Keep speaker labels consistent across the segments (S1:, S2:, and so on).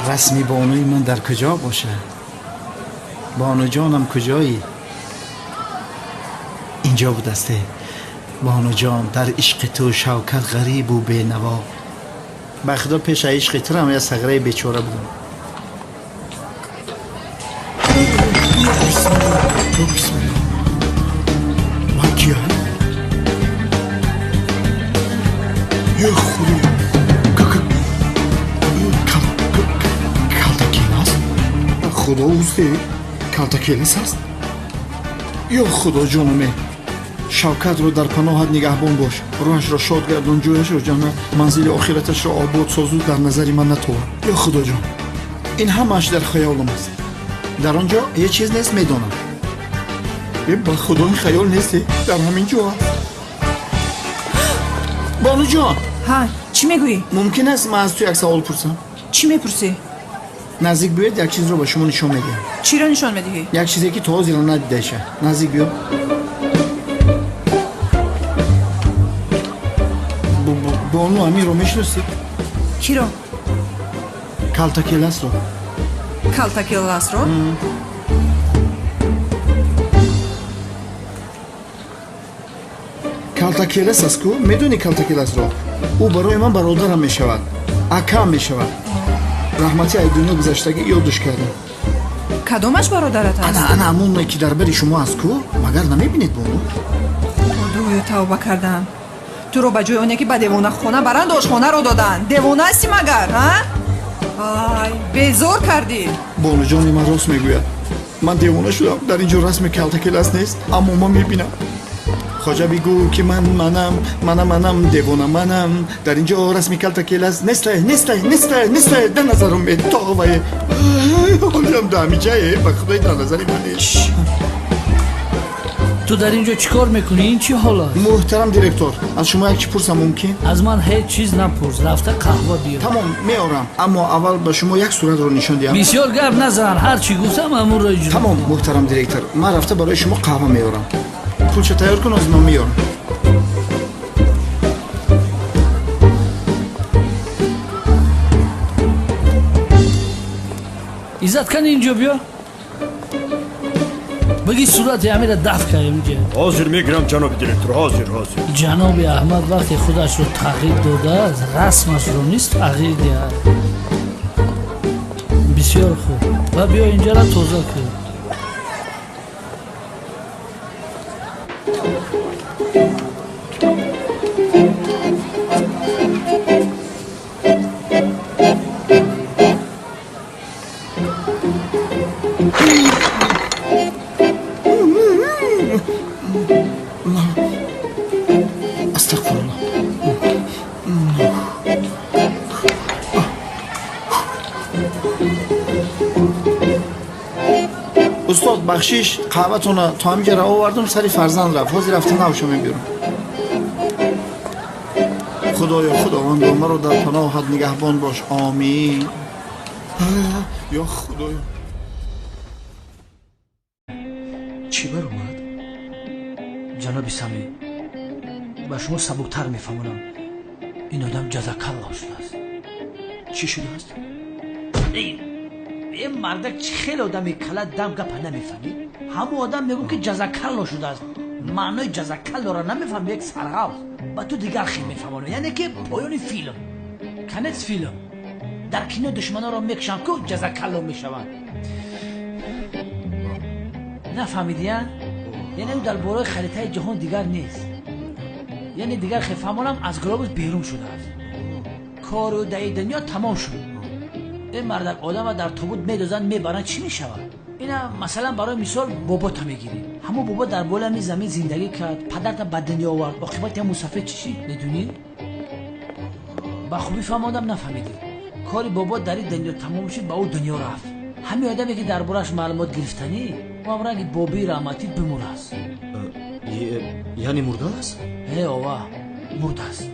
S1: رسمی بانوی من در کجا باشه؟ بانو جانم کجایی؟ اینجا بود استه. بانو جان در عشق تو شوکت غریب و بینوا. به خدا پیش عشق تو هم یه صغره بیچاره بودم. بسم الله. ما کیا؟ یا خدا. خدا اوسته کالتاکیلیس است. یا خدا جانمه شوکت رو در پناهت نگهبان باش. روحش را شاد گردان، جویش را جانه، منزل آخرتش را آباد سازو در نظر من نتوان. یا خدا جان این همش در خیالم است. در آنجا یه چیز نیست میدانم. با خدا این خیال نیست در همین جا هست. بانو جان
S2: ها چی میگویی؟
S1: ممکن است من از تو یک سوال پرسم؟
S2: چی میپرسی؟
S1: نزدیک بیاید یک چیز رو به شما نشان میدم.
S2: چی رو نشان میدهی؟
S1: یک چیزی که تو زیرا ندیده شه. نزدیک بیا. بانو امیر رو میشناسی؟
S2: کی رو؟
S1: کالتاکیلیس رو.
S2: کالتاکیلیس رو؟
S1: کالتاکیلیس است کو؟ میدونی کالتاکیلیس رو؟ او برای من برادرم میشود، اکام میشود. رحمتی ای دنیا گذشتگی یادش کردم.
S2: کدومش برادرت است؟
S1: انا همون که در بری شما است کو؟ مگر نمیبینید بانو؟
S2: خدایا توبه کردم. تو رو به جای اونه که به دیوانه خونه برند آشخانه رو دادن. دیوانه هستی مگر؟ ها؟ آی بیزار کردی.
S1: بانو جانی من راست میگوید. من دیوانه شدم. در اینجا رسم کالتاکیلیس نیست، اما من میبینم. خواجه بگو که منم دیوانه منم. در اینجا رسمی کالتاکیلیس نیست در نظرم می تاوه. حالیم دمیجه به خدای در نظری من نیست.
S3: تو در اینجا چیکار میکنی؟ این چی حالا؟
S1: محترم دیرکتور از شما یک چی پرسم ممکن؟
S3: از من هیچ چیز نپرس. رفته قهوه بیار.
S1: تمام میارم، اما اول به شما یک صورت رو نشان دهم.
S3: بسیار گپ نزن. هر چی گفتم امور را اجرا.
S1: تمام محترم دیرکتور، من رفته برای شما قهوه میارم. پولچه تیار کن از من میارم.
S3: عزت کن اینجا بیا. بگی صورت امیر دفع کنیم اینجا.
S4: حاضر میگیرم جناب دیرکتور. حاضر.
S3: جناب احمد وقتی خودش رو تغییر داده است، رسمش رو نیست تغییر دهد. بسیار خوب. و بیا اینجا را توضیح کن.
S1: استغفرالله. استاد بخشش قهوه‌تون تا همینجا را آوردم سری فرزند رفت. حاضر رفتم نباشم میبیرم. خدایا خداوند مرا در پناهت نگهبان باش. آمین. یا خدایا.
S5: چی بر اومد؟ جناب سمی با شما سبکتر میفهمونم این آدم جزاکالله شده است. چی شده است؟ این مردک چه خیلی آدمی کلا دم گپ نمیفهمی. همون آدم میگو که جزاکالله شده است. معنای جزاکالله را نمیفهم. یک سرغاز با تو دیگر خیلی میفهمونم. یعنی که پایان فیلم کنت فیلم در کینه دشمنا را میکشن که جزاکالله میشوند. نفهمیدین؟ یعنی در باره خریطه جهان دیگر نیست. یعنی دیگر خیلی فهمانم از گلوبوس بیرون شده است. کار و در دنیا تمام شد. این مردک آدم در تابوت میدازن میبرن چی میشود؟ اینا مثلا برای مثال بابا تا میگیری. همون بابا در بالای زمین زندگی کرد، پدرت به دنیا آورد، عاقبت هم مسافر چی میدونی؟ با خوبی فهماندم نفهمیدی. کاری بابا در این دنیا تمام شد، با او دنیا رفت. همین آدمی که دربارش معلومات گرفتنی و امرنگ بابی رحمتی بمور است.
S6: یعنی مرده است؟
S5: آوه مرده است.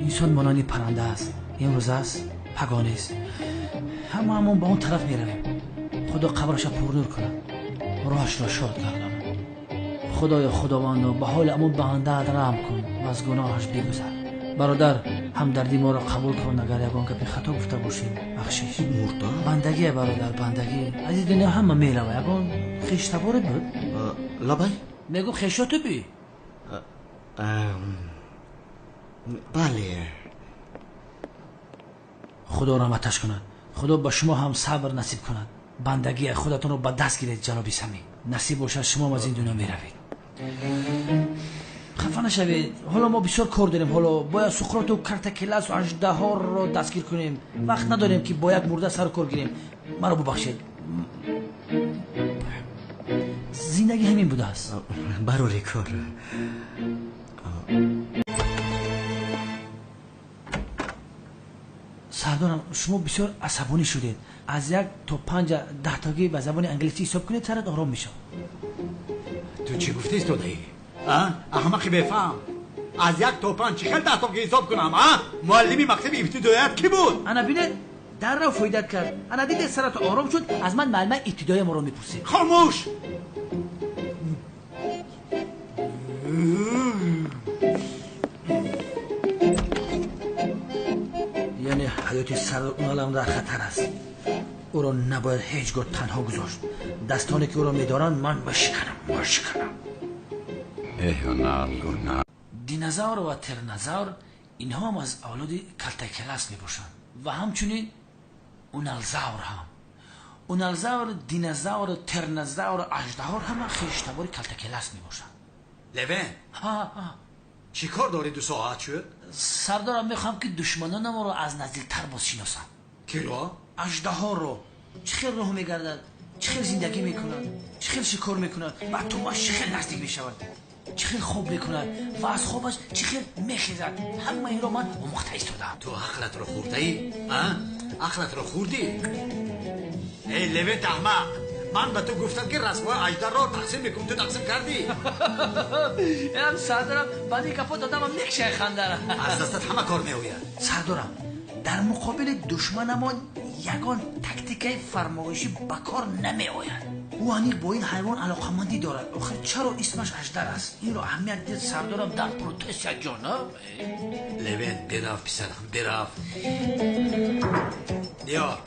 S5: انسان مانانی پرنده است. امروز است پگانه است. همون با اون طرف میرویم. خدا قبرش پرنور کنه، راهش را شاد گردانه. خدایا خداوند به حال امون بنده رحم کن و از گناهش بگذر. برادر همدردی ما را قبول کن. اگر یگان کپی خطا گفته باشیم بخشش.
S6: مردا؟
S5: بندگی برادر، بندگی از این دنیا همه میره. یگان خیشتبارت بود.
S6: لبای؟
S5: میگو خیشتو بی.
S6: بله.
S5: خدا رحمتش کند. خدا با شما هم صبر نصیب کند. بندگی خودتون رو با دست گیرید جناب سمی. نصیب باشد شما از این دنیا میروید. خفه نشوید. حالا ما بسیار کار داریم. حالا باید سقراط و کرتکلس و اژدها رو دستگیر کنیم. وقت نداریم که با یک مرده سر کار گیریم. مرا ببخشید. زندگی همین بوده است.
S6: برای کار.
S5: سردارم شما بسیار عصبانی شدید. از 1 تا 5 10 تاگی به زبان انگلیسی حساب کنید سرت آرام میشه.
S7: تو چی گفتی تو دایی؟ احمقی بفهم. از 1 تا 5 چی خیلی 10 تاگی حساب کنم؟ معلمی مکتب ابتداییت کی بود؟
S5: انا بینه در رو فایدت کرد. انا دیده سرت آرام شد. از من معلم ابتدایی ما رو میپرسید.
S7: خاموش.
S5: یعنی حیات سردار اونالم در خطر است. او را نباید هیچگاه تنها گذاشت. دستانی که او را میدارن من بشکنم. دینازور و ترنازور اینها هم از اولاد کلتکلس میباشند و همچنین اونالزور هم. اونالزور، دینازور، ترنازور، اژدها همه خیشتبار کلتکلس میباشند.
S7: لوین چی کار داری 2 ساعت شد؟
S5: سردارم میخوام که دشمنان ما رو از نزدیکتر بشناسم.
S7: کی رو؟
S5: اژدها رو. چه خیلی راه میگردد، چه خیلی زندگی میکند، چه خیلی شکار میکند و توماش چه خیلی نزدیک میشود، چه خیلی خوب میکند و از خوابش چه خیلی میخیزد. همه این رو من آموخته ایستادم.
S7: تو عقلت رو خورده ای؟ عقلت رو خوردی؟ ای لوین احمق، من به تو گفتم که رسمای اژدها رو تقسیم میکنم، تو تقسیم کردی.
S5: اینم سردارم بعد این کفا دادم هم نکشه خندرم.
S7: از دستت همه کار میوید.
S5: سردارم در مقابل دشمنمان یگان تکتیکه فرمایشی بکار نمی آید. او انیق با این حیوان علاقمندی دارد. آخر چرا اسمش اژدر است؟ این را اهمیت دید سردارم در پروتست یک جانب.
S7: لوین برو پسرم برو. بیا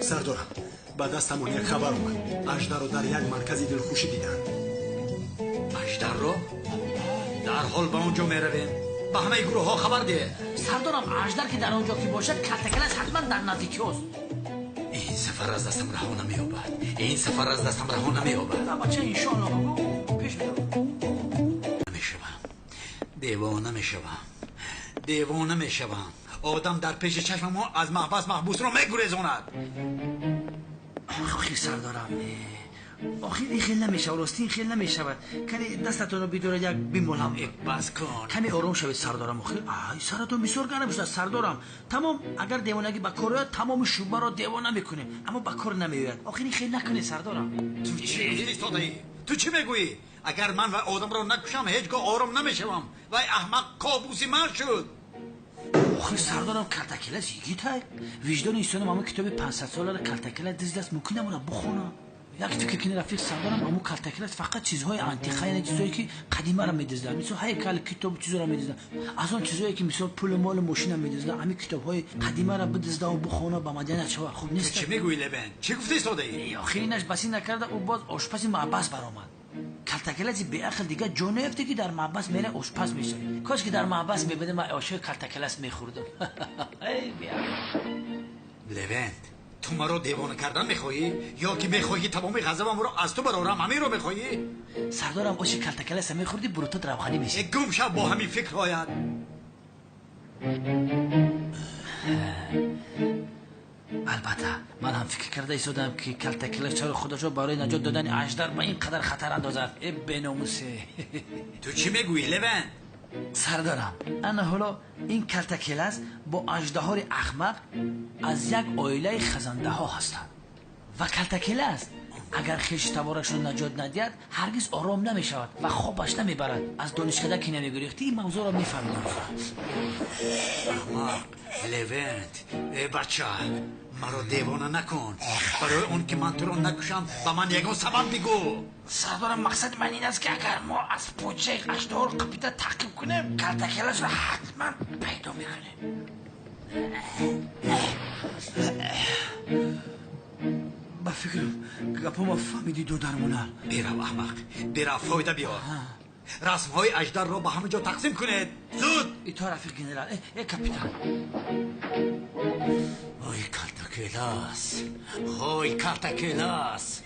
S8: سردارم با دستمون یک خبر اومد. اژدها رو در یک مرکزی دلخوشی دیدن.
S7: اژدها رو؟ در حال به اونجا میرویم. به همه گروه ها خبر ده.
S5: سردارم اژدر که در آنجا که باشد کلتکلس حتما در نزدیکی است.
S7: این سفر از دستم رها نمییابد. این سفر از دستم رها نمییابد.
S5: بچه انشالله بگو پیش برو.
S7: نمیشوم. دیوانه میشوم. آدم در پیش چشم ما از محبس محبوس رو میگریزاند.
S5: آخی سردارم آخی این خیلی نمیشه راستین خیلی نمیشه. کمی دستتون رو بداره یک بیمولم.
S7: بس کن.
S5: کمی آروم شوید سردارم. آخی سرتون بسیار گرم شده سردارم. تمام اگر دیوانگی با کار آید تمام شوبه را دیوانه میکنیم اما با کار نمیآید. آخی این خیلی نکنی سردارم.
S7: تو چی ایستادی؟ تو چی میگویی؟ اگر من و آدم را نکشم هیچگاه آرام نمیشوم. وای احمق کابوسی من شد.
S5: آخی سردارم کلتکلس یگیت وجدان ایستانم اما کتاب 500 ساله کلتکلس دست دست ممکنه مرا بخونم. یک فکر کنی رفیق سردارم اما کلتکلس فقط چیزهای انتیقه، یعنی چیزهایی که قدیمه را میدزدن، مثل هیکل کتاب چیزا را میدزدن. از آن چیزهایی که مثل پول مال ماشین میدزدن همین کتابهای قدیمه را بدزده و بخونه به مدینه شو. خوب نیست.
S7: چی میگویی لبن؟ چی گفتی استاده ای؟
S5: آخه اینش بسی نکرده او باز آشپز معبس برآمد. کلتکلس به عقل دیگه جا نیفته که در معبس میره آشپز میشه. کاش که در معبس میبده من عاشق کلتکلس میخوردم. ای بیا
S7: لبن تو مرا دیوانه کردن میخوایی یا که میخوایی تمام غضبم رو از تو برارم همین رو میخوایی؟
S5: سردارم آش کلتکلس میخوردی بروتت روغنی میشه.
S7: گم شب با همین فکر آید.
S5: البته من هم فکر کرده ایستادم که کلتکلس چرا خودشو برای نجات دادن اژدر به این قدر خطر اندازد. ای بناموسه.
S7: تو چی میگویی لبن؟
S5: سردارم انا حالا این کلتکلس با اژدهای احمق از یک عائله خزنده ها هستند و کلتکلس اگر خیش تبارش رو نجات ندید هرگز آرام نمیشود و خوابش نمیبرد. از دانشکده که نمیگریختی این موضوع را میفهمید.
S7: احمق لونت بچه مرا دیوانه نکن. برای اون که من تو رو نکشم به من یکون سبب بگو.
S5: سردارم مقصد من این است که اگر ما از پوچه اشتهار قپیده تعقیب کنیم کلتکلش را حتما پیدا میکنیم. با فکرم گپا ما فهمیدی دو درمونه.
S7: برو احمق برو فایده بیار. رسم های اجدر رو به همه جا تقسیم کنید زود.
S5: ایتا رفیق گنرال ای کپیتان.
S7: اوی کلتکلاس اوی کلتکلاس